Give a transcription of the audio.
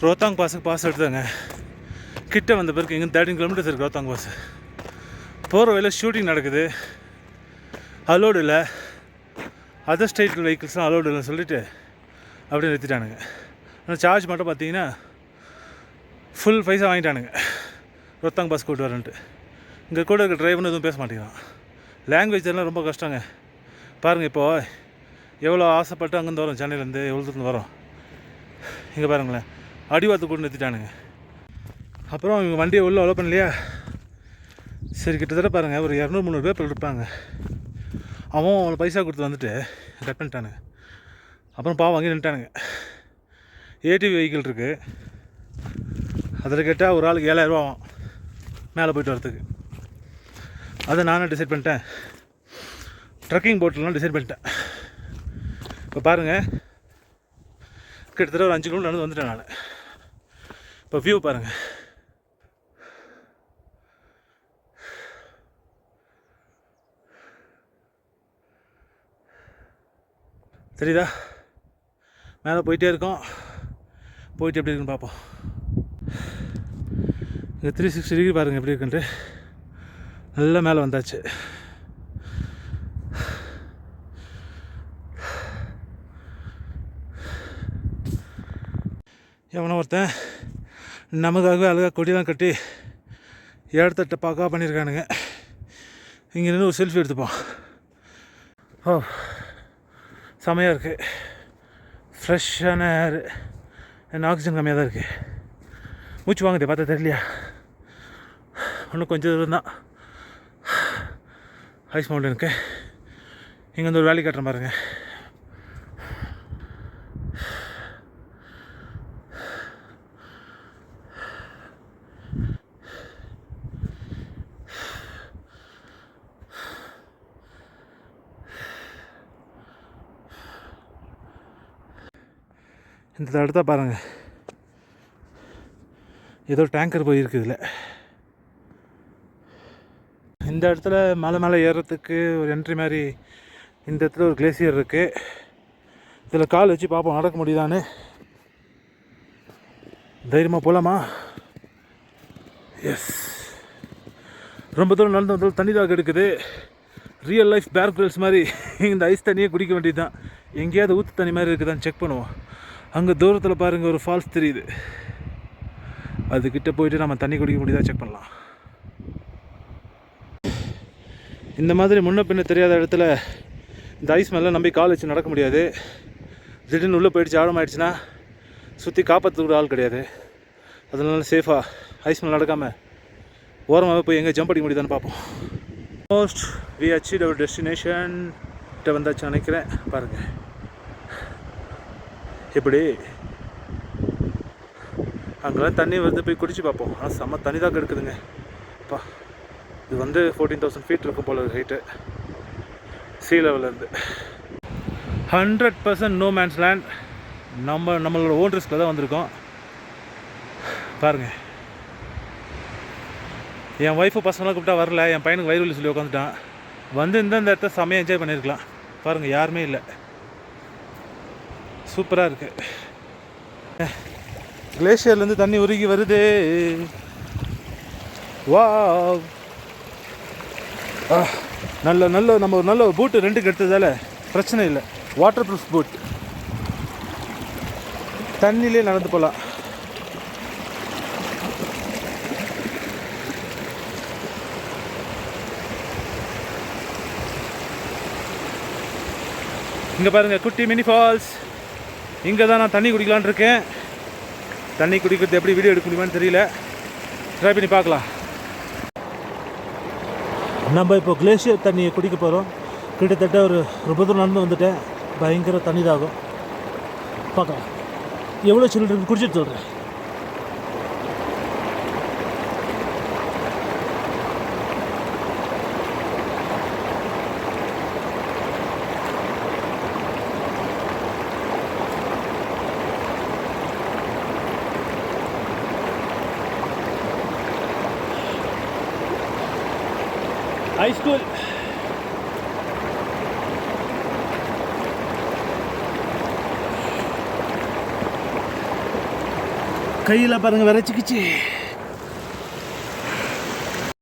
ரோத்தாங் பாஸுக்கு பாஸ் எடுத்தாங்க. கிட்ட வந்த பிறகு இங்கே 13 கிலோமீட்டர்ஸ் இருக்குது ரோத்தாங் பாஸ். போகிற வழியில் ஷூட்டிங் நடக்குது, அலோடு இல்லை, அதர் ஸ்டேட் வெஹிக்கிள்ஸ்லாம் அலோடு இல்லைன்னு சொல்லிவிட்டு அப்படியே நிறுத்திட்டானுங்க. ஆனால் சார்ஜ் மட்டும் பார்த்தீங்கன்னா ஃபுல் பைசா வாங்கிட்டானுங்க ரோத்தாங் பாஸ் கூட்டு வரேன்ட்டு. இங்கே கூட இருக்க டிரைவர்னு எதுவும் பேச மாட்டேங்கிறான். லாங்குவேஜ் எல்லாம் ரொம்ப கஷ்டங்க. பாருங்கள், இப்போது எவ்வளோ ஆசைப்பட்டு அங்கேருந்து வரோம், சென்னையிலேருந்து எவ்வளோ தூரம் வரோம். இங்கே பாருங்களேன், அடிவாரத்து கூட நிறுத்திட்டானுங்க. அப்புறம் இவங்க வண்டியை உள்ளே அலோ பண்ணலையா. சரி, கிட்டத்தட்ட பாருங்கள் ஒரு 200-300 பேர் இருப்பாங்க. அவன் பைசா கொடுத்து வந்துட்டு கட் பண்ணிட்டானுங்க. அப்புறம் பாவம் வாங்கி நின்ட்டானுங்க. ஏடிவி வெஹிக்கிள் இருக்குது, அதில் கேட்டால் ஒரு ஆளுக்கு 7000 ரூபா ஆகும் மேலே போய்ட்டு வரத்துக்கு. அதை நானே டிசைட் பண்ணிட்டேன். ட்ரக்கிங் போட்லாம் டிசைட் பண்ணிட்டேன். இப்போ பாருங்கள், கிட்டத்தட்ட ஒரு 5 கிலோமீட்டர் நடந்து வந்துட்டேன் நான். இப்போ வியூ பாருங்கள். தெரியுதா? மேலே போயிட்டே இருக்கோம். போயிட்டு எப்படி இருக்குன்னு பார்ப்போம். இங்கே 360 டிகிரி பாருங்கள் எப்படி இருக்குன்ட்டு. நல்லா மேலே வந்தாச்சு. எவனோ ஒருத்தன் நமக்காகவே அழகாக கொடியெல்லாம் கட்டி இடத்தட்ட பார்க்கா பண்ணியிருக்கானுங்க. இங்கே நின்று ஒரு செல்ஃபி எடுத்துப்போம். ஓ, செமையாக இருக்குது. ஃப்ரெஷ்ஷான ஏர், என்ன ஆக்சிஜன் கம்மியாக தான் இருக்குது. மூச்சு வாங்குதே, பார்த்தா தெரியலையா? இன்னும் கொஞ்சம் தூரம் தான் ஐஸ் மவுண்டனுக்கு. இங்கே வந்து ஒரு வேலி கட்டுற பாருங்க. இந்த இடத்த பாருங்கள், ஏதோ டேங்கர் போயிருக்கு இதில். இந்த இடத்துல மேலே ஏறுறதுக்கு ஒரு என்ட்ரி மாதிரி இந்த இடத்துல ஒரு கிளேசியர் இருக்குது. இதில் கால் வச்சு பார்ப்போம் நடக்க முடியுதான்னு. தைரியமாக போகலாமா? எஸ். ரொம்ப தூரம் நடந்து வந்தாலும் தண்ணி தாக எடுக்குது. ரியல் லைஃப் பேர் கிரில்ஸ் மாதிரி இந்த ஐஸ் தண்ணியே குடிக்க வேண்டியது தான். எங்கேயாவது ஊற்று தண்ணி மாதிரி இருக்குதான்னு செக் பண்ணுவோம். அங்கே தூரத்தில் பாருங்கள் ஒரு ஃபால்ஸ் தெரியுது. அதுக்கிட்ட போயிட்டு நம்ம தண்ணி குடிக்க முடியுதா செக் பண்ணலாம். இந்த மாதிரி முன்ன பின்ன தெரியாத இடத்துல இந்த ஐஸ் மேலே நம்பி கால் வச்சு நடக்க முடியாது. திடீர்னு உள்ளே போயிடுச்சு, ஆழமாயிடுச்சுன்னா சுற்றி காப்பாற்ற கூட ஆள் கிடையாது. அதனால சேஃபாக ஐஸ் மேலே நடக்காமல் ஓரமாக போய் எங்கே ஜம்ப் அடிக்க முடியுதான்னு பார்ப்போம். Most we achieve our destination கிட்ட வந்தாச்சு நினைக்கிறேன். பாருங்கள் எப்படி அங்கெல்லாம் தண்ணி வந்து போய் குடிச்சு பார்ப்போம். ஆனால் செம்ம தண்ணி தான் எடுக்குதுங்க. அப்பா, இது வந்து 14,000 ஃபீட் இருக்கும் போல ஹைட்டு சீ லெவலேருந்து. 100% நோ மேன்ஸ் லேண்ட். நம்மளோட ஓன் ரிஸ்கில் தான் வந்திருக்கோம். பாருங்கள், என் ஒய்ஃபு பசங்களாம் கூப்பிட்டா வரல. என் பையனுக்கு வயிறு வலி சொல்லி உட்காந்துட்டான். வந்து இந்த இடத்த செம்மையாக என்ஜாய் பண்ணியிருக்கலாம். பாருங்கள், யாருமே இல்லை. சூப்பராக இருக்குது. கிளேஷியர்லேருந்து தண்ணி உருகி வருது. வா, நல்ல நம்ம ஒரு நல்ல பூட்டு ரெண்டுக்கு எடுத்ததால் பிரச்சனை இல்லை. வாட்டர் ப்ரூஃப் பூட், தண்ணியிலே நடந்து போகலாம். இங்கே பாருங்கள், குட்டி மினி ஃபால்ஸ். இங்கே தான் நான் தண்ணி குடிக்கலான்னு இருக்கேன். தண்ணி குடிக்கிறது எப்படி வீடியோ எடுக்க முடியுமான்னு தெரியல. ட்ரை பண்ணி பார்க்கலாம். நம்ம இப்போ கிளேஷியர் தண்ணியை குடிக்க போகிறோம். கிட்டத்தட்ட ஒரு ரொம்ப தூரம் நடந்து வந்துட்டேன். பயங்கர தண்ணி தாகும். பார்க்கலாம் எவ்வளோ சில்லு குடிச்சிட்டு சொல்கிறேன். High school. கையில் பாருங்கள் விரைச்சிக்கிச்சு.